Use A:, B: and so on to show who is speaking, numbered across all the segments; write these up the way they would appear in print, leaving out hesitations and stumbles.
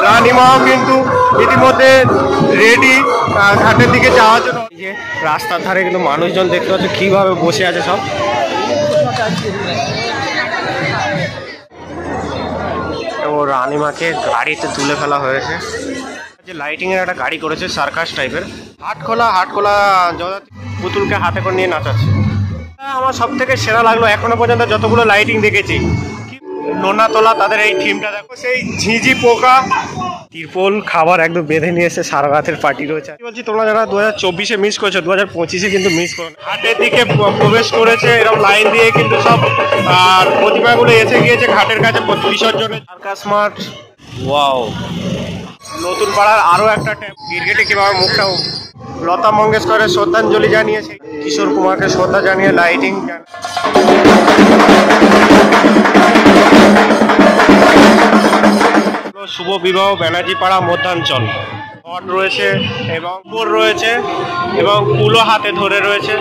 A: রানীমাও কিন্তু ইতিমধ্যে রেডি ঘাটের দিকে যাওয়ার জন্য। এই যে রাস্তার ধারে কিন্তু মানুষজন দেখতে পাচ্ছে কিভাবে বসে আছে সব। ও রানীমাকে গাড়িতে তুলে ফেলা হয়েছে। যে লাইটিং এর একটা গাড়ি করেছে সার্কাস টাইপের, হাটখোলা পুতুলকে হাতে করে নিয়ে নাচাচ্ছে। আমার সব থেকে সেরা লাগলো এখনো পর্যন্ত যতগুলো লাইটিং দেখেছি, নোনাতলা তাদের এই থিমটা দেখো, সেই ঝিঁঝি পোকা, তিরপল খাবার একদম বেঁধে নিয়ে এসে সারা রাতের পার্টি রয়েছে। বলছি তোমরা যারা 2024-এ মিস করেছো 2025-এ কিন্তু মিস করো না। ঘাটের দিকে প্রবেশ করেছে এরকম লাইন দিয়ে কিন্তু সব, আর প্রতিমাগুলো এসে গিয়েছে ঘাটের কাছে বিসর্জনে। সার্কাস মাঠ, ওয়াও। নতুন পাড়ার আরো একটা ক্রিকেটে কিভাবে মুখটা, লতা মঙ্গেশকরের শ্রদ্ধাঞ্জলি জানিয়েছে, কিশোর কুমারকে শ্রদ্ধা জানিয়ে লাইটিং। শুভ বিবাহ ব্যানার্জি পাড়া মধ্যাঞ্চল ঘট রয়েছে এবং উপর রয়েছে এবং কুলো হাতে ধরে রয়েছে।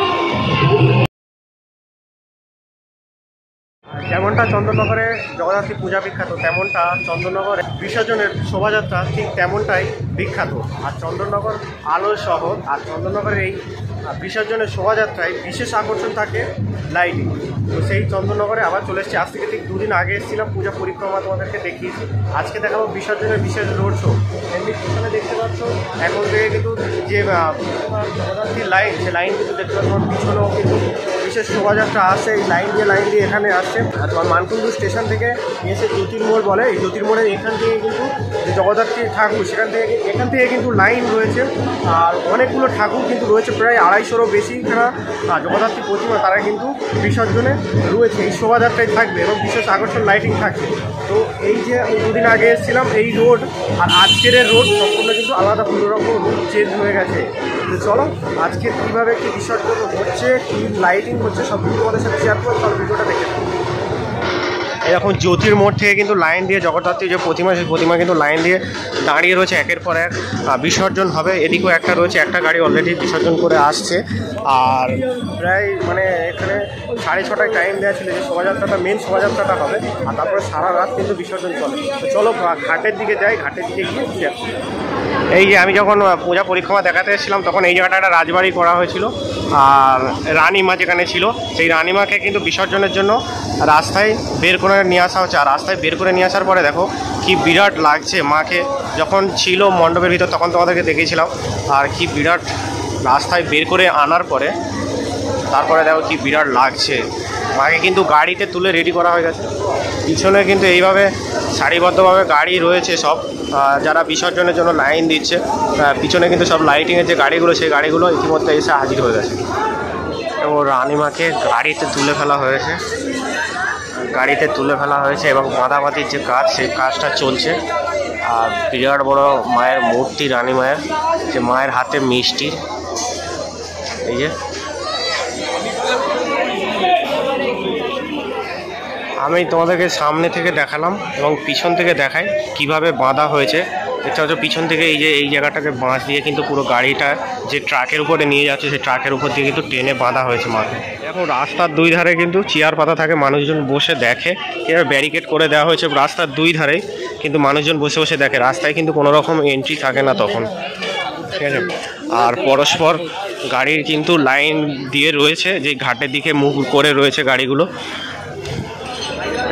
A: যেমনটা চন্দননগরে জগদ্ধাত্রী পূজা বিখ্যাত, তেমনটা চন্দননগরে বিসর্জনের শোভাযাত্রা ঠিক তেমনটাই বিখ্যাত। আর চন্দননগর আলোর শহর, আর চন্দননগরের এই বিসর্জনের শোভাযাত্রায় বিশেষ আকর্ষণ থাকে লাইটিং। তো সেই চন্দননগরে আবার চলে এসেছি। আজ থেকে ঠিক দুদিন আগে এসেছিলাম পূজা পরিক্রমা, তোমাদেরকে দেখিয়েছি। আজকে দেখাবো বিসর্জনের বিশেষ রোড শো। এমনি পিছনে দেখতে পাচ্ছ এখন থেকে কিন্তু যে জগদ্ধাত্রীর লাইন, সে লাইন কিন্তু দেখতে পাচ্ছ পিছনেও কিন্তু বিশেষ শোভাযাত্রা আসে। এই লাইন দিয়ে এখানে আসছে। আর তোমার মানকুণ্ডু স্টেশন থেকে এসে জ্যোতির্মোড় বলে, এই জ্যোতির্মোড়ের এখান থেকে কিন্তু যে জগদ্ধাত্রীর ঠাকুর, এখান থেকে কিন্তু লাইন রয়েছে। আর অনেকগুলো ঠাকুর কিন্তু রয়েছে, প্রায় 250-রও বেশি এখানে জগদ্ধাত্রী প্রতিমা, তারা কিন্তু বিসর্জনে রয়েছে। এই শোভাযাত্রায় থাকবে এবং বিশেষ আকর্ষণ লাইটিং থাকবে। তো এই যে আমি দুদিন আগে এসেছিলাম, এই রোড আর আজকের রোড সম্পূর্ণ কিন্তু আলাদা, পুরো রকম রুট চেঞ্জ হয়ে গেছে। তো চলো আজকে কীভাবে কী বিসর্জন হচ্ছে, কী লাইটিং হচ্ছে, সব কিছু তোমাদের সাথে শেয়ার করবো। চলো ভিডিওটা দেখে। এরকম জ্যোতির্মোড় থেকে কিন্তু লাইন দিয়ে জগদ্ধাত্রী যে প্রতিমা, সেই প্রতিমা কিন্তু লাইন দিয়ে দাঁড়িয়ে রয়েছে, একের পর এক বিসর্জন হবে। এদিকেও একটা রয়েছে, একটা গাড়ি অলরেডি বিসর্জন করে আসছে। আর প্রায় মানে এখানে 6:30টায় টাইম দেওয়া ছিল যে শোভাযাত্রাটা, মেন শোভাযাত্রাটা হবে, আর তারপরে সারা রাত কিন্তু বিসর্জন চলে। তো চলো ঘাটের দিকে যাই, ঘাটের দিকে গিয়ে শেয়ার। এই যে আমি যখন পূজা পরিক্রমা দেখাতে এসেছিলাম, তখন এই জায়গাটা একটা রাজবাড়ি করা হয়েছিল, আর রানীমা যেখানে ছিল, সেই রানীমাকে কিন্তু বিসর্জনের জন্য রাস্তায় বের করে নিয়ে আসা হচ্ছে। আর রাস্তায় বের করে নিয়ে আসার পরে দেখো কি বিরাট লাগছে মাকে। যখন ছিল মণ্ডপের ভিতর তখন তোমাদেরকে দেখিয়েছিলাম, আর কি বিরাট রাস্তায় বের করে আনার পরে তারপরে দেখো কি বিরাট লাগছে। মাকে কিন্তু গাড়িতে তুলে রেডি করা হয়ে গেছে। পিছনে কিন্তু এইভাবে সারিবদ্ধভাবে গাড়ি রয়েছে সব, যারা বিসর্জনের জন্য লাইন দিচ্ছে। পিছনে কিন্তু সব লাইটিংয়ের যে গাড়িগুলো, সেই গাড়িগুলো ইতিমধ্যে এসে হাজির হয়ে গেছে। এবং রানীমাকে গাড়িতে তুলে ফেলা হয়েছে এবং বাঁধাবাঁধির যে কাজ, সেই কাজটা চলছে। আর বিরাট বড় মায়ের মূর্তি, রানী মায়ের, যে মায়ের হাতে মিষ্টির, এই যে আমি তোমাদেরকে সামনে থেকে দেখালাম এবং পিছন থেকে দেখাই কিভাবে বাঁধা হয়েছে। দেখতে পাচ্ছ পিছন থেকে এই যে এই জায়গাটাকে বাঁশ দিয়ে কিন্তু পুরো গাড়িটা যে ট্রাকের উপরে নিয়ে যাচ্ছে, সেই ট্রাকের উপর দিয়ে কিন্তু টেনে বাঁধা হয়েছে মাকে। এখন রাস্তার দুই ধারে কিন্তু চেয়ার পাতা থাকে, মানুষজন বসে দেখে। এবার ব্যারিকেড করে দেওয়া হয়েছে রাস্তার দুই ধারেই, কিন্তু মানুষজন বসে বসে দেখে। রাস্তায় কিন্তু কোনো রকম এন্ট্রি থাকে না তখন, ঠিক আছে। আর পরস্পর গাড়ির কিন্তু লাইন দিয়ে রয়েছে, যে ঘাটের দিকে মুখ করে রয়েছে গাড়িগুলো।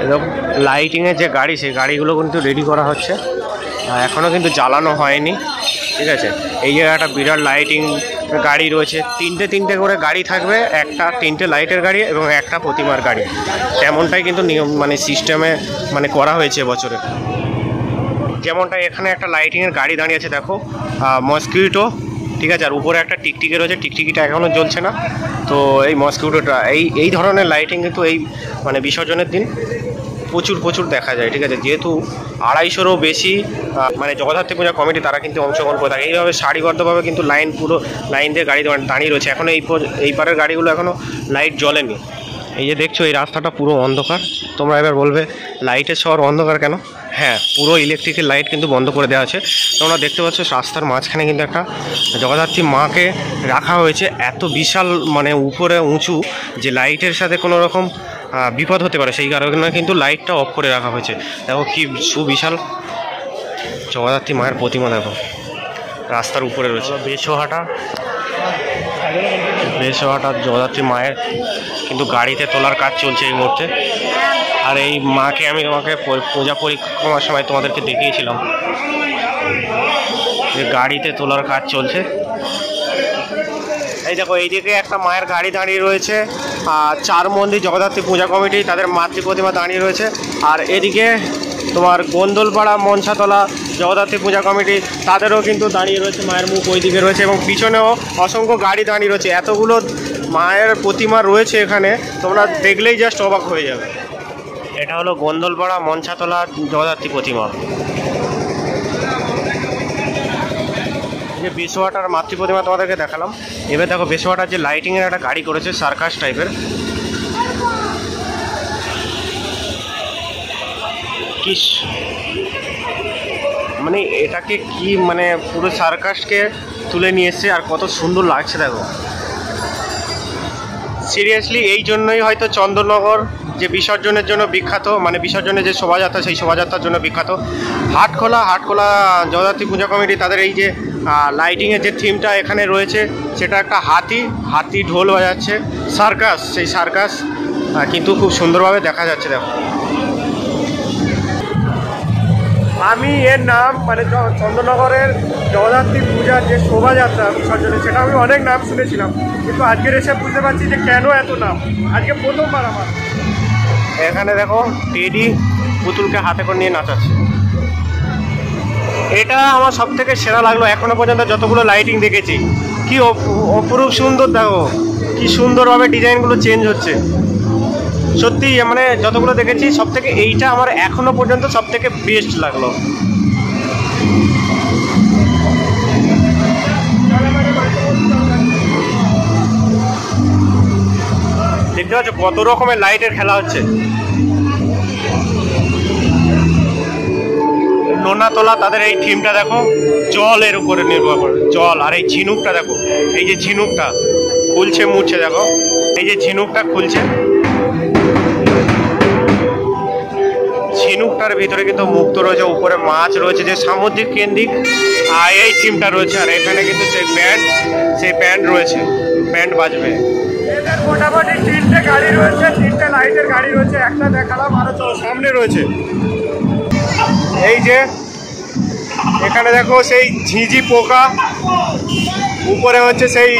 A: এরকম লাইটিংয়ের যে গাড়ি, সেই গাড়িগুলো কিন্তু রেডি করা হচ্ছে, এখনও কিন্তু জ্বালানো হয়নি, ঠিক আছে। এই জায়গাটা বিরাট লাইটিং গাড়ি রয়েছে, তিনটে করে গাড়ি থাকবে, তিনটে লাইটের গাড়ি এবং একটা প্রতিমার গাড়ি। তেমনটাই কিন্তু নিয়ম মানে সিস্টেমে মানে করা হয়েছে এবছরে। যেমনটা এখানে একটা লাইটিংয়ের গাড়ি দাঁড়িয়ে আছে দেখো, মস্কিটো, ঠিক আছে। আর উপরে একটা টিকটিকি রয়েছে, টিকটিকিটা এখনও জ্বলছে না। তো এই মস্কিটোটা, এই ধরনের লাইটিং কিন্তু এই মানে বিসর্জনের দিন প্রচুর দেখা যায়, ঠিক আছে। যেহেতু 250-রও বেশি মানে জগদ্ধাত্রী পূজা কমিটি, তারা কিন্তু অংশগ্রহণ করে থাকে। এইভাবে সারিবদ্ধভাবে কিন্তু পুরো লাইন দিয়ে গাড়ি দাঁড়িয়ে রয়েছে। এখনও এই পারের গাড়িগুলো এখনও লাইট জ্বলেনি। এই যে দেখছো এই রাস্তাটা পুরো অন্ধকার। তোমরা এবার বলবে লাইটের শহর অন্ধকার কেন? হ্যাঁ, পুরো ইলেকট্রিকের লাইট কিন্তু বন্ধ করে দেওয়া আছে। তোমরা দেখতে পাচ্ছ রাস্তার মাঝখানে কিন্তু একটা জগদ্ধাত্রী মাকে রাখা হয়েছে, এত বিশাল মানে উপরে উঁচু, যে লাইটের সাথে কোনো রকম বিপদ হতে পারে, সেই কারণে কিন্তু লাইটটা অফ করে রাখা হয়েছে। দেখো কি সুবিশাল জগদ্ধাত্রী মায়ের প্রতিমা দেখো রাস্তার উপরে রয়েছে। বেশহাটা জগদ্ধাত্রী মায়ের কিন্তু গাড়িতে তোলার কাজ চলছে এই মুহূর্তে। আর এই মাকে আমি তোমাকে পূজা পরিক্রমার সময় তোমাদেরকে দেখিয়েছিলাম যে গাড়িতে তোলার কাজ চলছে। এই দেখো এইদিকে একটা মায়ের গাড়ি দাঁড়িয়ে রয়েছে, আর চার মন্দির জগদ্ধাত্রী পূজা কমিটি তাদের মাতৃ প্রতিমা দাঁড়িয়ে রয়েছে। আর এদিকে তোমার গোন্দলপাড়া মনসাতলা জগদ্ধাত্রী পূজা কমিটি তাদেরও কিন্তু দাঁড়িয়ে রয়েছে, মায়ের মুখ ওই দিকে রয়েছে এবং পিছনেও অসংখ্য গাড়ি দাঁড়িয়ে রয়েছে। এতগুলো মায়ের প্রতিমা রয়েছে এখানে, তোমরা দেখলেই জাস্ট অবাক হয়ে যাবে। এটা হলো গোন্দলপাড়া মনসাতলা জগদ্ধাত্রী প্রতিমা। যে বেশহাটার মাতৃ প্রতিমা তোমাদেরকে দেখালাম, এবার দেখো বেশহাটার যে লাইটিংয়ের একটা গাড়ি করেছে সার্কাস টাইপের, কি মানে এটাকে কি মানে পুরো সার্কাসকে তুলে নিয়ে এসছে আর কত সুন্দর লাগছে দেখো। সিরিয়াসলি এই জন্যই হয়তো চন্দননগর যে বিসর্জনের জন্য বিখ্যাত, মানে বিসর্জনের যে শোভাযাত্রা সেই শোভাযাত্রার জন্য বিখ্যাত। হাটখোলা জগদ্ধাত্রী পূজা কমিটি তাদের এই যে লাইটিংয়ের যে থিমটা এখানে রয়েছে সেটা একটা হাতি ঢোল বাজাচ্ছে, সার্কাস, সেই সার্কাস কিন্তু খুব সুন্দরভাবে দেখা যাচ্ছে দেখো। আমি এর নাম মানে চন্দননগরের জগদ্ধাত্রী পূজার যে শোভাযাত্রা বিসর্জনে সেটা আমি অনেক নাম শুনেছিলাম, কিন্তু আজকের এসে বুঝতে পারছি যে কেন এত নাম। আজকে প্রথমবার আমার এখানে দেখো টেডি পুতুলকে হাতে করে নিয়ে নাচাচ্ছে। এটা আমার সব থেকে সেরা লাগলো এখনো পর্যন্ত যতগুলো লাইটিং দেখেছি। কি অপরূপ সুন্দর দেখো, কি সুন্দরভাবে ডিজাইনগুলো চেঞ্জ হচ্ছে। সত্যি মানে যতগুলো দেখেছি সব থেকে এইটা আমার এখনো পর্যন্ত সব থেকে বেস্ট লাগলো। দেখতে পাচ্ছ কত রকমের লাইটের খেলা হচ্ছে। নোনাতলা তাদের এই থিমটা দেখো, জলের উপরে নির্ভর করে, জল। আর এই ঝিনুকটা দেখো, এই যে ঝিনুকটা খুলছে মুড়ছে দেখো, এই যে ঝিনুকটা খুলছে, ঝিনুকটার ভিতরে কিন্তু মুক্ত রয়েছে, উপরে মাছ রয়েছে যে সামুদ্রিক কেন্দ্রিক এই থিমটা রয়েছে। আর এখানে কিন্তু সেই ব্যান্ড রয়েছে, ব্যান্ড বাজবে। মোটামুটি তিনটে গাড়ি রয়েছে, তিনটে লাইটের গাড়ি রয়েছে, একটা দেখালাম আরো সামনে রয়েছে। এই যে এখানে দেখো সেই ঝিঁঝি পোকা, উপরে হচ্ছে সেই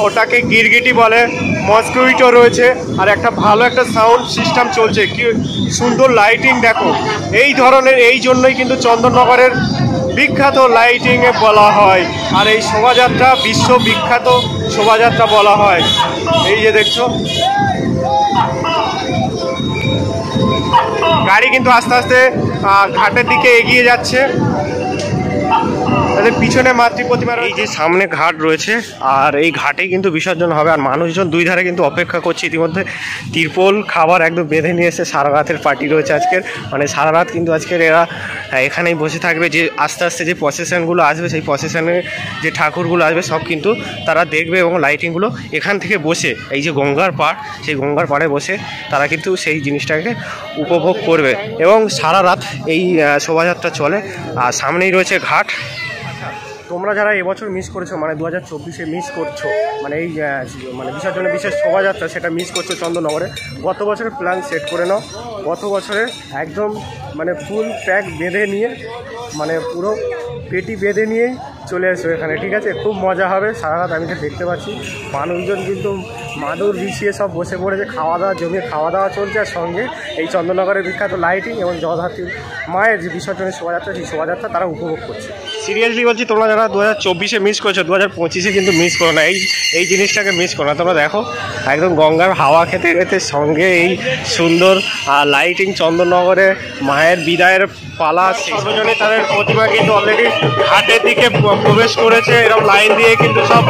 A: ওটাকে গিরগিটি বলে, মসকুইটো রয়েছে, আর একটা ভালো একটা সাউন্ড সিস্টেম চলছে। কি সুন্দর লাইটিং দেখো। এই ধরনের এই জন্যই কিন্তু চন্দননগরের বিখ্যাত লাইটিংয়ে বলা হয়, আর এই শোভাযাত্রা বিশ্ববিখ্যাত শোভাযাত্রা বলা হয়। এই যে দেখছো গাড়ি কিন্তু আস্তে আস্তে ঘাটের দিকে এগিয়ে যাচ্ছে। তাদের পিছনে মাতৃ প্রতিমার এই যে সামনে ঘাট রয়েছে, আর এই ঘাটে কিন্তু বিসর্জন হবে। আর মানুষজন দুই ধারে কিন্তু অপেক্ষা করছে, ইতিমধ্যে তিরপল খাবার একদম বেঁধে নিয়ে এসে সারা রাতের পার্টি রয়েছে আজকের, মানে সারা রাত কিন্তু আজকের এরা এখানেই বসে থাকবে। যে আস্তে আস্তে যে প্রসেশনগুলো আসবে, সেই প্রসেশনে যে ঠাকুরগুলো আসবে সব কিন্তু তারা দেখবে, এবং লাইটিংগুলো এখান থেকে বসে এই যে গঙ্গার পাড়, সেই গঙ্গার পাড়ে বসে তারা কিন্তু সেই জিনিসটাকে উপভোগ করবে, এবং সারা রাত এই শোভাযাত্রা চলে। আর সামনেই রয়েছে ঘাট। তোমরা যারা এবছর মিস করেছো, মানে 2024-এ মিস করছো, মানে এই মানে বিসর্জনের বিশেষ শোভাযাত্রা সেটা মিস করছো চন্দননগরে, গত বছরের প্ল্যান সেট করে নাও। গত বছরে একদম মানে ফুল প্যাক বেঁধে নিয়ে, মানে পুরো পেটি বেঁধে নিয়েই চলে এসো এখানে, ঠিক আছে? খুব মজা হবে সারা রাত। আমি তো দেখতে পাচ্ছি মানুষজন কিন্তু মাদুর বিছিয়ে সব বসে পড়েছে, খাওয়া দাওয়া জমিয়ে খাওয়া দাওয়া চলছে, আর সঙ্গে এই চন্দননগরের বিখ্যাত লাইটিং এবং জগদ্ধাত্রী মায়ের যে বিসর্জনের শোভাযাত্রা, সেই শোভাযাত্রা তারা উপভোগ করছে। সিরিয়াসলি বলছি, তোমরা যারা 2024-এ মিস করছো, 2025-এ কিন্তু মিস করো না, এই জিনিসটাকে মিস করো না। তোমরা দেখো একদম গঙ্গার হাওয়া খেতে খেতে সঙ্গে এই সুন্দর লাইটিং, চন্দননগরে মায়ের বিদায়ের পালা। সর্বজনে তাদের প্রতিমা কিন্তু অলরেডি ঘাটের দিকে প্রবেশ করেছে, এরকম লাইন দিয়ে কিন্তু সব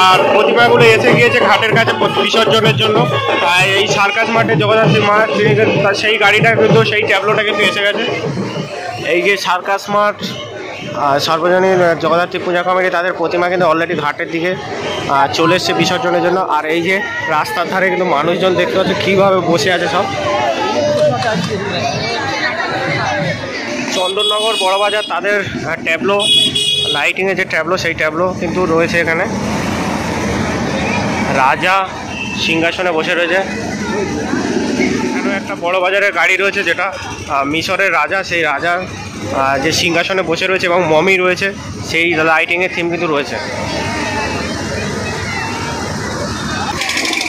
A: আর প্রতিমাগুলো এসে গিয়েছে ঘাটের কাছে বিসর্জনের জন্য। এই সার্কাস মাঠে জগদ্ধাত্রী মা, সেই গাড়িটা কিন্তু, সেই ট্যাবলোটা কিন্তু এসে গেছে। এই যে সার্কাস মাঠ, সর্বজনীন জগদ্ধাত্রী পূজা কমিটি তাদের প্রতিমা কিন্তু অলরেডি ঘাটের দিকে চলে এসছে বিসর্জনের জন্য। আর এই যে রাস্তার ধারে কিন্তু মানুষজন দেখতে পাচ্ছে কীভাবে বসে আছে সব। চন্দননগর বড়বাজার তাদের ট্যাবলো লাইটিংয়ের যে ট্যাবলো সেই ট্যাবলো কিন্তু রয়েছে এখানে। রাজা সিংহাসনে বসে রয়েছে। এখানেও একটা বড় বাজারের গাড়ি রয়েছে যেটা মিশরের রাজা, সেই রাজার যে সিংহাসনে বসে রয়েছে এবং মমি রয়েছে, সেই লাইটিংয়ের থিম কিন্তু রয়েছে।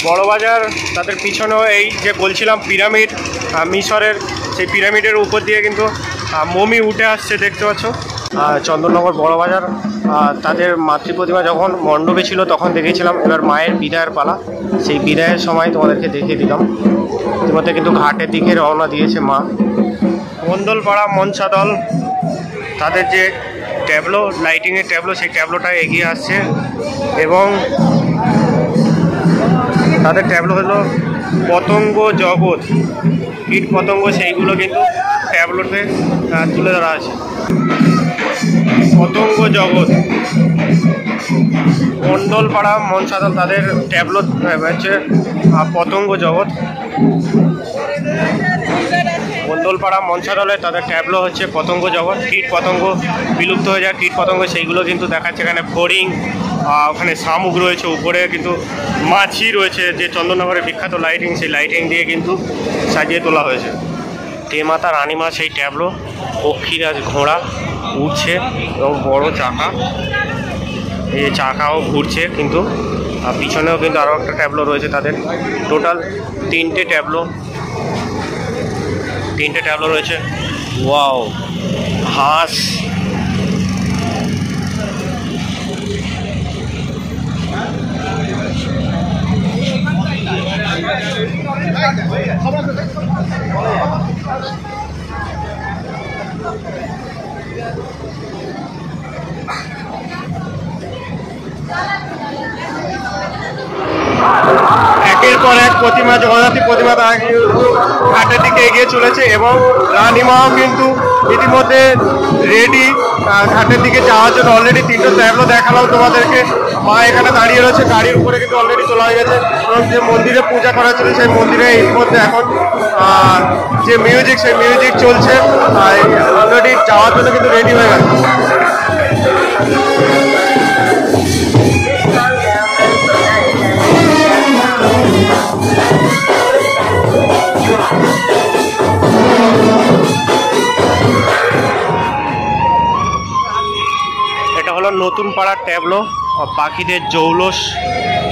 A: বড়বাজার তাদের পিছনেও এই যে বলছিলাম পিরামিড মিশরের, সেই পিরামিডের উপর দিয়ে কিন্তু মমি উঠে আসছে দেখতে পাচ্ছ। চন্দননগর বড়বাজার তাদের মাতৃ প্রতিমা যখন মণ্ডপে ছিল তখন দেখেছিলাম। এবার মায়ের বিদায়ের পালা, সেই বিদায়ের সময় তোমাদেরকে দেখিয়ে দিলাম। ইতিমধ্যে কিন্তু ঘাটের দিকে রওনা দিয়েছে মা। বন্দলপাড়া মনসা দল তাদের যে ট্যাবলো লাইটিংয়ের ট্যাবলো, সেই ট্যাবলোটা এগিয়ে আসছে এবং তাদের ট্যাবলো হলো পতঙ্গ জগৎ, কীট পতঙ্গ, সেইগুলো কিন্তু ট্যাবলোতে তুলে ধরা আছে। পতঙ্গ জগৎ মণ্ডলপাড়া মনসাদল তাদের ট্যাবলো হচ্ছে পতঙ্গ জগৎ। মণ্ডলপাড়া মনসাদলে তাদের ট্যাবলো হচ্ছে পতঙ্গ জগৎ। কীট পতঙ্গ বিলুপ্ত হয়ে যায়, কীট পতঙ্গ সেইগুলো কিন্তু দেখাচ্ছে। এখানে ফড়িং, ওখানে শামুক রয়েছে, উপরে কিন্তু মাছি রয়েছে। যে চন্দননগরের বিখ্যাত লাইটিং, সেই লাইটিং দিয়ে কিন্তু সাজিয়ে তোলা হয়েছে। তেমাতা রানীমা সেই ট্যাবলো, পক্ষীরাজ ঘোড়া উঠছে এবং বড় চাকা, এই চাকাও ঘুরছে কিন্তু। পিছনেও কিন্তু আরও একটা ট্যাবলো রয়েছে তাদের। টোটাল তিনটে ট্যাবলো রয়েছে। ওয়াও, হাঁস, একের পর এক প্রতিমা, জগদ্ধাত্রী প্রতিমা ঘাটের দিকে এগিয়ে চলেছে এবং রানীমাও কিন্তু ইতিমধ্যে রেডি ঘাটের দিকে যাওয়ার জন্য। অলরেডি তিনটে ট্যাবলো দেখালাম তোমাদেরকে। মা এখানে দাঁড়িয়ে রয়েছে, গাড়ির উপরে কিন্তু অলরেডি তোলা হয়ে গেছে এবং যে মন্দিরে পূজা করা ছিল সেই মন্দিরে ইতিমধ্যে এখন যে মিউজিক, সেই মিউজিক চলছে। অলরেডি যাওয়ার জন্য কিন্তু রেডি হয়ে গেছে। এটা হলো নতুন পাড়ার ট্যাবলো, পাখিদের জৌলস।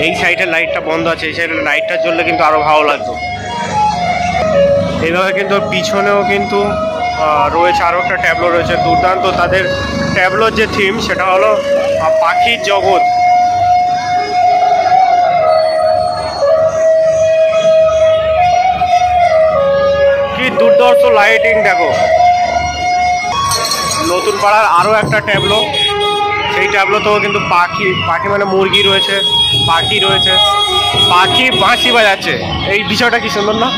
A: এই সাইডের লাইটটা বন্ধ আছে, এই সাইডের লাইটটা জ্বললে কিন্তু আরো ভালো লাগতো। এইভাবে কিন্তু পিছনেও কিন্তু রয়েছে আরো একটা ট্যাবলো রয়েছে দুর্দান্ত। তাদের ট্যাবলোর যে থিম সেটা হলো পাখির জগৎ। কি দুর্ধর্ষ লাইটিং দেখো। নতুন পাড়ার আরো একটা ট্যাবলো, সেই ট্যাবলোতেও কিন্তু পাখি মানে মুরগি রয়েছে, পাখি রয়েছে, পাখি বাঁশি বাজাচ্ছে। এই বিষয়টা কি সুন্দর না?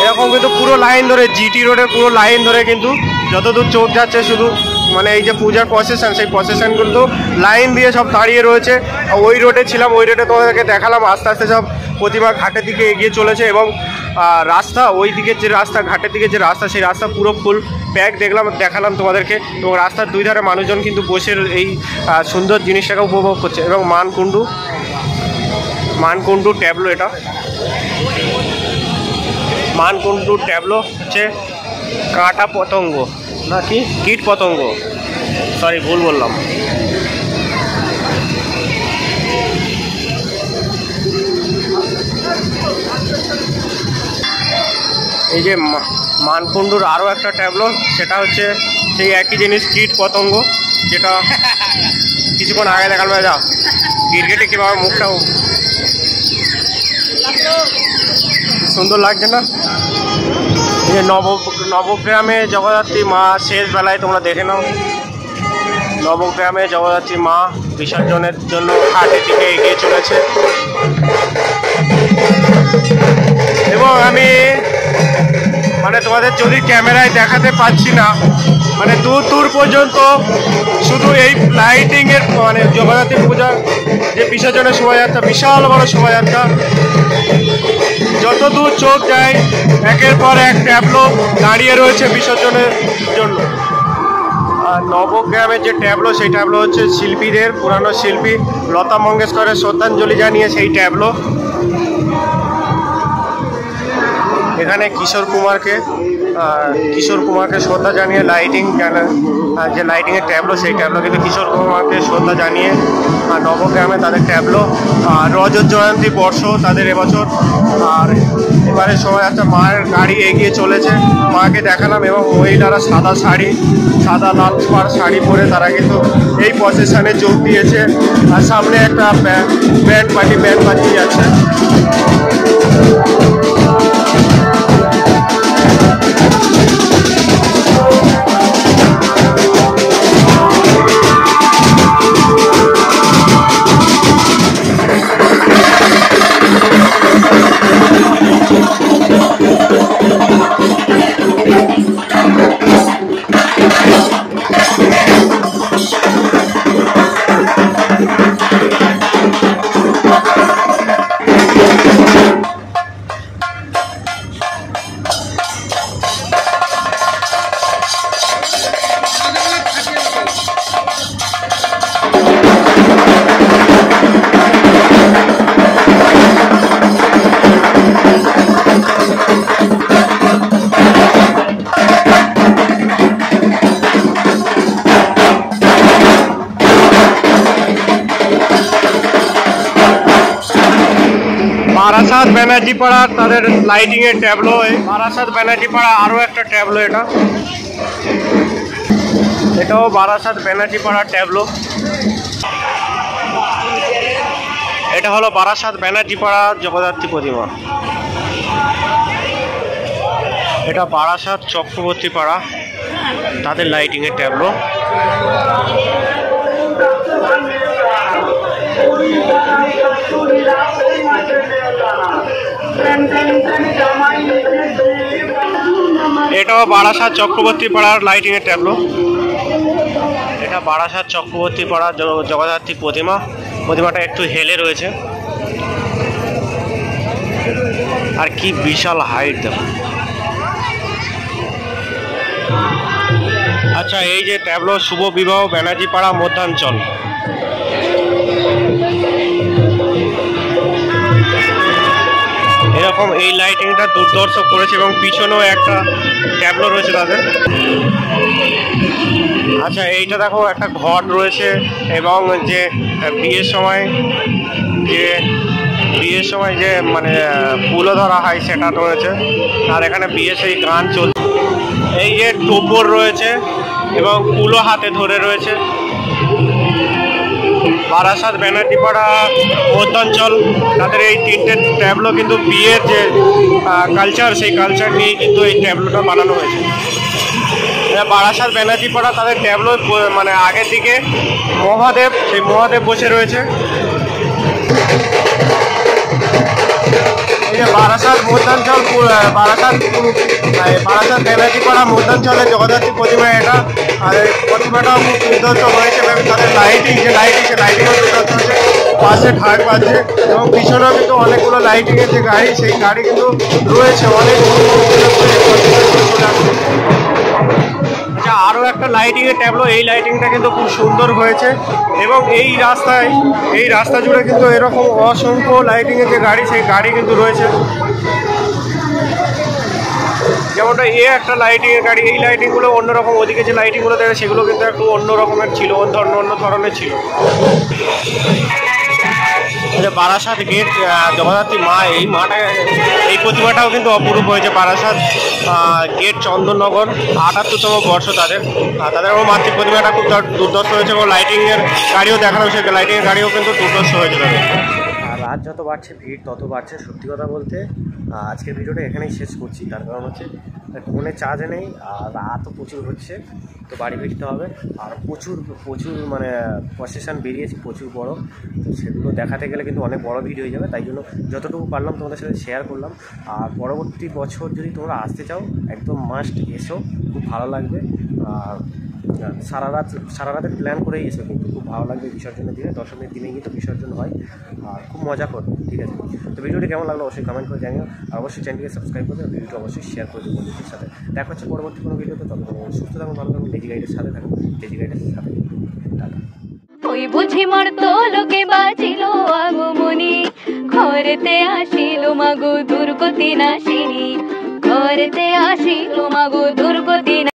A: এরকম কিন্তু পুরো লাইন ধরে, জিটি রোডের পুরো লাইন ধরে কিন্তু যতদূর চোখ যাচ্ছে শুধু মানে এই যে পূজার প্রসেশন, সেই প্রসেশন কিন্তু লাইন দিয়ে সব দাঁড়িয়ে রয়েছে। ওই রোডে ছিলাম, ওই রোডে তোমাদেরকে দেখালাম। আস্তে আস্তে সব প্রতিমা ঘাটের দিকে এগিয়ে চলেছে এবং রাস্তা, ওই দিকের যে রাস্তা, ঘাটের দিকে যে রাস্তা, সেই রাস্তা পুরো ফুল প্যাক দেখালাম তোমাদেরকে। এবং রাস্তার দুই ধারে মানুষজন কিন্তু বসে এই সুন্দর জিনিসটাকে উপভোগ করছে। এবং মানকুণ্ডু ট্যাবলো, এটা মানকুণ্ডু ট্যাবলো হচ্ছে কাঁটা পতঙ্গ নাকি কীট পতঙ্গ, সরি ভুল বললাম। এই যে মানকুণ্ডুর আরও একটা ট্যাবলো, সেটা হচ্ছে সেই একই জিনিস, কীট পতঙ্গ, যেটা কিছুক্ষণ আগে দেখালাম। যা ক্রিকেটে কীভাবে মুখটাও সুন্দর লাগছে না? এই যে নবগ্রামে জগদ্ধাত্রী মা শেষ বেলায় তোমরা দেখে নাও। নবগ্রামে জগদ্ধাত্রী মা বিসর্জনের জন্য ঘাটের দিকে এগিয়ে চলেছে এবং আমি মানে তোমাদের যদি ক্যামেরায় দেখাতে পাচ্ছি না, মানে দূর পর্যন্ত শুধু এই লাইটিংয়ের মানে জগদ্ধাত্রী পূজার যে বিসর্জনের শোভাযাত্রা, বিশাল বড় শোভাযাত্রা। যত দূর চোখ যায় একের পর এক ট্যাবলো দাঁড়িয়ে রয়েছে বিসর্জনের জন্য। আর নবগ্রামের যে ট্যাবলো সেই ট্যাবলো হচ্ছে শিল্পীদের, পুরানো শিল্পী লতা মঙ্গেশকরের শ্রদ্ধাঞ্জলি জানিয়ে সেই ট্যাবলো। এখানে কিশোর কুমারকে শ্রদ্ধা জানিয়ে লাইটিং যে লাইটিংয়ের ট্যাবলো সেই ট্যাবলো কিন্তু কিশোর কুমারকে শ্রদ্ধা জানিয়ে নবগ্রামে তাদের ট্যাবলো। রজত জয়ন্তী বর্ষ তাদের এবছর। আর এবারে শোভাযাত্রা মায়ের গাড়ি এগিয়ে চলেছে, মাকে দেখালাম এবং মহিলারা সাদা লাল পাড় শাড়ি পরে তারা কিন্তু এই প্রসেশনে যোগ দিয়েছে। আর সামনে একটা ব্যান্ড বাজিয়ে যাচ্ছে। বারাসাত ব্যানার্জি পাড়ার তাদের লাইটিং এর ট্যাবলো। বারাসাত ব্যানার্জি পাড়া আরো একটা ট্যাবলো, এটাও বারাসাত ব্যানার্জি পাড়ার ট্যাবলো। এটা হলো বারাসাত ব্যানার্জি পাড়া জগদ্ধাত্রী প্রতিমা। এটা বারাসাত চক্রবর্তী পাড়া তাদের লাইটিং এর ট্যাবলো। এটাও বারাসাত চক্রবর্তী পাড়ার লাইটিং এর ট্যাবলো। এটা বারাসাত চক্রবর্তী পাড়া জগদ্ধাত্রী প্রতিমাটা একটু হেলে রয়েছে। আর কি বিশাল হাইট দেখো। আচ্ছা, এই যে ট্যাবলো শুভ বিবাহ ব্যানার্জি পাড়া মধ্যাঞ্চল। এরকম এই লাইটিংটা দুর্ধর্ষ করেছে এবং পিছনেও একটা ট্যাবলো রয়েছে তাদের। আচ্ছা, এইটা দেখো একটা ঘট রয়েছে এবং যে বিয়ের সময় যে মানে ফুলও ধরা হয় সেটা রয়েছে। আর এখানে বিয়ে সেই গান চলছে। এই যে টোপর রয়েছে এবং ফুলও হাতে ধরে রয়েছে। বারাসাত ব্যানার্জি পাড়া মধ্যাঞ্চল তাদের এই তিনটে ট্যাবলো কিন্তু বিয়ের যে কালচার সেই কালচার নিয়ে কিন্তু এই ট্যাবলোটা বানানো হয়েছে। বারাসাত ব্যানার্জি পাড়া তাদের ট্যাবলো মানে আগের দিকে সেই মহাদেব বসে রয়েছে। এই যে বারাসাত ব্যানার্জি পাড়া মধ্যাঞ্চলের জগদ্ধাত্রী প্রতিমা এটা। আর এই প্রতিমাটাও খুব দুর্ধর্ষ হয়েছে এবং তাদের লাইটিংও দুর্ধর্ষ হয়েছে। পাশে ঢাক বাজছে এবং পিছনেও কিন্তু অনেকগুলো লাইটিংয়ের যে গাড়ি সেই গাড়ি কিন্তু রয়েছে অনেক। আচ্ছা, আরও একটা লাইটিংয়ের ট্যাবলো। এই লাইটিংটা কিন্তু খুব সুন্দর হয়েছে এবং এই রাস্তা জুড়ে কিন্তু এরকম অসংখ্য লাইটিংয়ের যে গাড়ি সেই গাড়ি কিন্তু রয়েছে। যেমনটা একটা লাইটিংয়ের গাড়ি, এই লাইটিংগুলো অন্যরকম। ওদিকে যে লাইটিংগুলো দেখে সেগুলো কিন্তু একটু অন্য রকমের ছিল, অন্য ধরনের ছিল। বারাসাত গেট জগদ্ধাত্রী মা, এই প্রতিমাটাও কিন্তু অপরূপ হয়েছে। বারাসাত গেট চন্দননগর ৭৮তম বর্ষ তাদের মাতৃ প্রতিমাটা খুব দুর্ধর্ষ হয়েছে এবং লাইটিংয়ের গাড়িও দেখানো হয়েছে। লাইটিংয়ের গাড়িও কিন্তু দুর্ধর্ষ হয়েছে তাদের। আর রাত যত বাড়ছে ভিড় তত বাড়ছে। সত্যি কথা বলতে আজকের ভিডিওটা এখানেই শেষ করছি। তার কারণ হচ্ছে ফোনে চার্জ নেই আর রাতও প্রচুর হচ্ছে, তো বাড়ি ফিরতে হবে। আর প্রচুর মানে প্রসেশন বেরিয়েছে প্রচুর বড়, তো সেগুলো দেখাতে গেলে কিন্তু অনেক বড় ভিডিও হয়ে যাবে। তাই জন্য যতটুকু পারলাম তোমাদের সাথে শেয়ার করলাম। আর পরবর্তী বছর যদি তোমরা আসতে চাও একদম মাস্ট এসো, খুব ভালো লাগবে। আর সারা রাতের প্ল্যান করেই এসো, কিন্তু খুব ভালো লাগবে বিসর্জনের দিনে। দশমীর দিনে কিন্তু বিসর্জন হয়, আর খুব মজা করবে, ঠিক আছে? তো ভিডিওটি কেমন লাগলো অবশ্যই কমেন্ট করে জানিও, আর অবশ্যই চ্যানেলকে সাবস্ক্রাইব করবে, ভিডিওটি অবশ্যই শেয়ার করে দেবো বন্ধুদের সাথে। দেখা হচ্ছে পরবর্তী কোনো ভিডিওতে, তবে সুস্থ থাকুন, ভালো থাকুন, ডেজি গাইডের সাথে থাকুন, ডেজি গাইডের সাথে। টাটা।
B: ওই বুঝি মর্ত লোকে বাঁচিল আগমনী, ঘরেতে আসিল মাগো দুর্গতি নাশিনী, ঘরেতে আসিল মাগো দুর্গতি